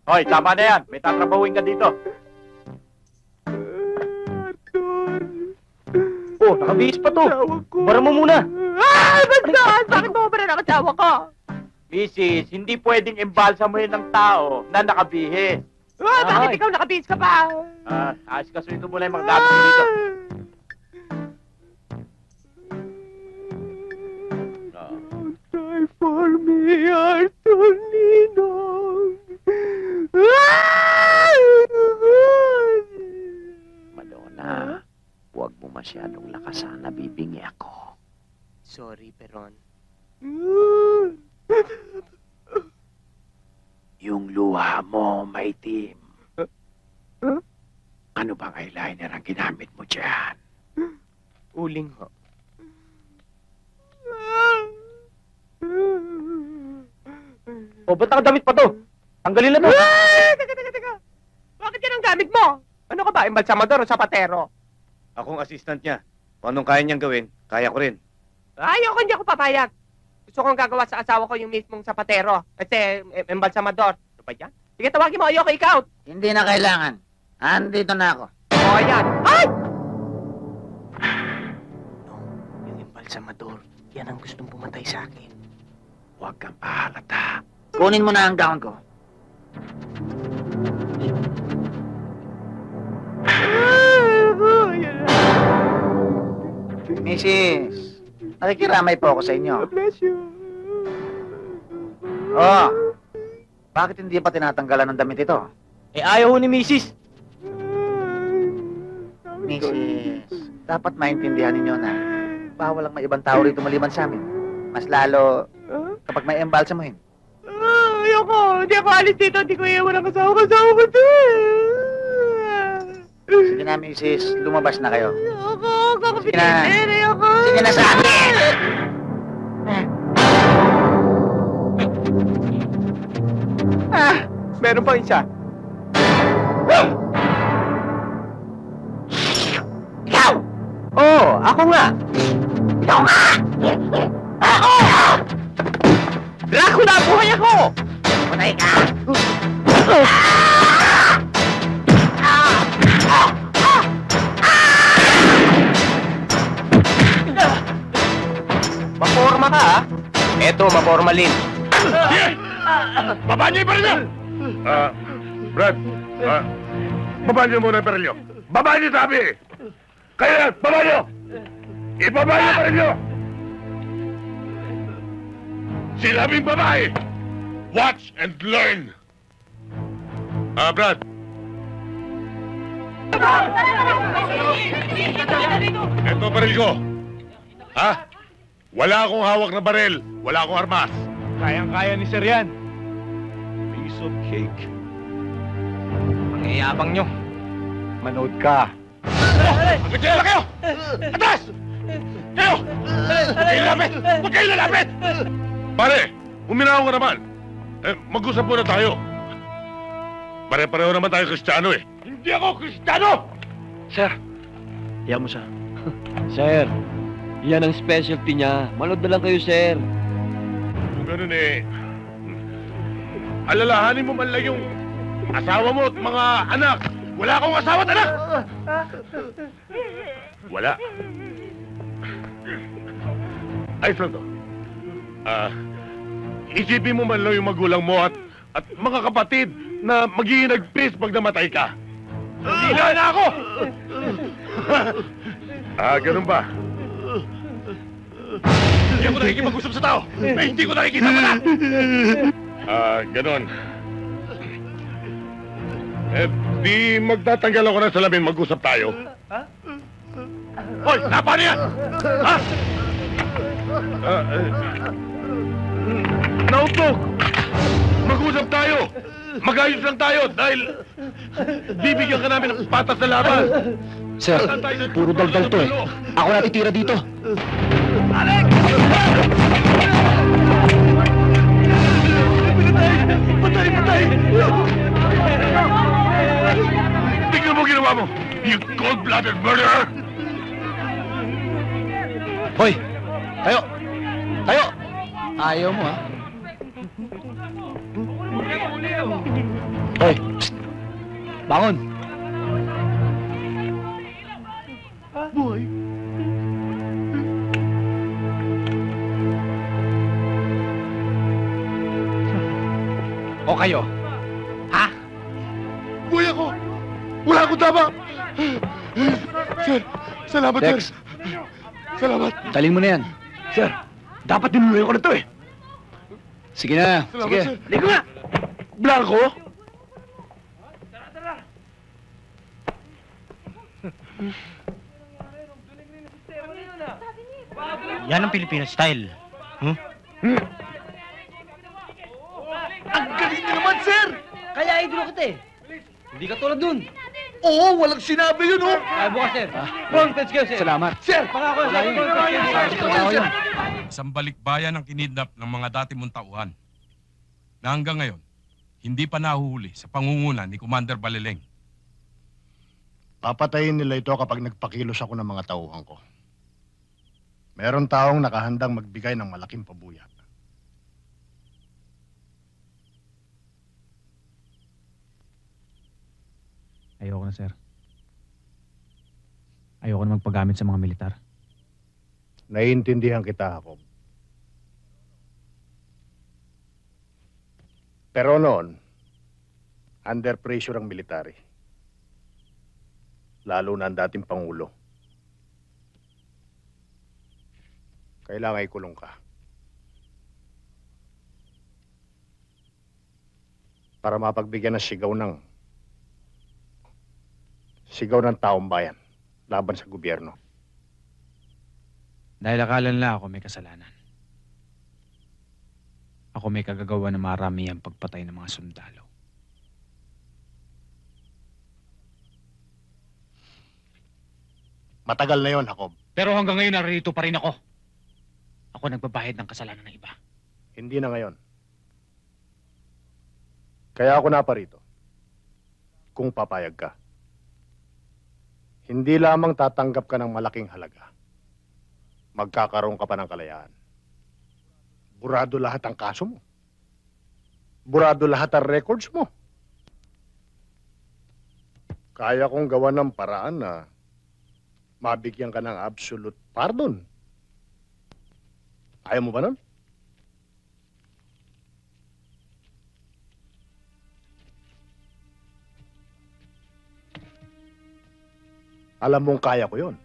Hoy, tama na yan. May tatrabahuin ka dito. Arthur! Oh, nakabihis pa to. Asawa ko! Bara mo muna. Ba't bakit mo ba na asawa ko? Mrs., hindi pwedeng embalsamuhin ng tao na nakabihis. Bakit Ay. ikaw nakabihis ka pa? Ayos ka, suwito mo lang yung mga gamit mo dito. Die for me, Arthur Ninong! Madonna, huwag mo masyadong lakasan na bibingi ako. Sorry, Peron. Yung luha mo, maitim. Huh? Ano bang eyeliner ang ginamit mo dyan? Uling ho. O, ba't nakadamit pa to? Tanggalin na to. Teka. Bakit yan ang gamit mo? Ano ka ba, embalsamador o sapatero? Akong assistant niya. Kung anong kaya niyang gawin, kaya ko rin. Ayoko, hindi ako papayag. Gusto kong gagawa sa asawa ko yung mismong sapatero. Kasi, embalsamador. Ano ba yan? Sige, tawagin mo, ayoko ikaw. Hindi na kailangan. Andito na ako. O, ayan. Ay! Yung embalsamador, yan ang gustong pumatay sa akin. Huwag kang pahalata. Kunin mo na ang gown ko. Mrs. Nakikiramay po ako sa inyo. Bless you. Oh, bakit hindi pa tinatanggalan ng damit ito? Eh, ayaw ho ni Mrs. Mrs. Dapat maintindihan ninyo na bawal ang may ibang tao rito maliban sa amin. Mas lalo kapag may embalsamuhin. Ayoko. Hindi ako alis dito. Hindi ko iiwan ang asawa ko to. Sige na, Mrs. Lumabas na kayo. Ayoko. Sige na. Kakapitin. Ayoko. Sige na sa akin! Meron pa isa. Ikaw! Oh, ako nga. Ikaw nga! Ako! Dracula, buhay ako! Patay ka! Maporma ka, ha? Eto, mapormalin. Baba niyo yung parilyo! Brad, baba niyo muna yung parilyo. Baba niyo, sabi! Kayo yan, baba niyo! Ibaba niyo yung parilyo! Sinabing babae! Watch and learn! Brad. Eto baril ko. Ha? Wala akong hawak na baril. Wala akong armas. Kayang-kaya ni Sir yan. Piece of cake. Ang iyabang nyo. Manood ka. Magkakila kayo! Atas! Kayo! Huwag kayo lalapit! Huwag kayo lalapit! Pare, uminaw ka naman. Mag-usap muna tayo. Pare-pareho naman tayo Kristiyano eh. Hindi ako Kristiyano! Sir, iyan mo siya. Sir, yan ang specialty niya. Manood na lang kayo, sir. Kung ganun eh, alalahanin mo man lang yung asawa mo at mga anak. Wala akong asawa at anak! Wala. Ayos lang to. Isipin mo man lang yung magulang mo at mga kapatid na magiging nagpis pag namatay ka. Hindi na ako! Ganun ba? Hindi ako nakikipag-usap sa tao! Ay, hindi ko nakikita pa na! Ganun. Di magtatanggal ako ng salamin, mag-usap tayo. Hoy, paano yan? Ha? Nautok! Mag-usap tayo! Mag-ayos lang tayo dahil bibigyan ka namin ng patas na laban. Sir, puro daldal to eh. Ako natitira dito. Alex! Patay! Tingnan mo ginawa mo! You cold-blooded murderer! Hoy! Tayo! Tayo! Ayaw mo, ha? Hoy! Psst! Bangon! Buhay. O kayo? Buhay ako! Wala akong tama! Sir, salamat, Dex. sir. Salamat. Taling mo na yan. Sir, dapat dinuluyan ko na to eh. Sige na. Salamat, Sige. sir. Ligo nga! Blanco? Yan ang Filipino style. Ang galing niyo naman, sir! Kaya idolo kita eh. Hindi ka tulad dun. Oo, walang sinabi yun, oh! Ay, bukas sir. Conference kayo sir. Salamat. Sir! Pangako sir. Isang balikbayan ang kinidnap ng mga dati mong tauhan na hanggang ngayon, hindi pa nahuhuli sa pangunguna ni Commander Balileng. Papatayin nila ito kapag nagpakilos ako ng mga tauhan ko. Meron taong nakahandang magbigay ng malaking pabuya. Ayoko na, sir. Ayoko na magpagamit sa mga militar. Naiintindihan kita, Jacob. Pero noon, under pressure ang military. Lalo na ang dating Pangulo. Kailangan ikulong ka. Para mapagbigyan ng sigaw ng taong bayan laban sa gobyerno. Dahil akala nila ako may kasalanan. Ako may kagagawa ng maramihang pagpatay ng mga sundalo. Matagal na yon, Jacob. Pero hanggang ngayon narito pa rin ako. Ako nagbabayad ng kasalanan ng iba. Hindi na ngayon. Kaya ako naparito. Kung papayag ka. Hindi lamang tatanggap ka ng malaking halaga. Magkakaroon ka pa ng kalayaan. Burado lahat ang kaso mo. Burado lahat ang records mo. Kaya kong gawa ng paraan na mabigyan ka ng absolute pardon. Ayaw mo ba nun? Alam mong kaya ko yon.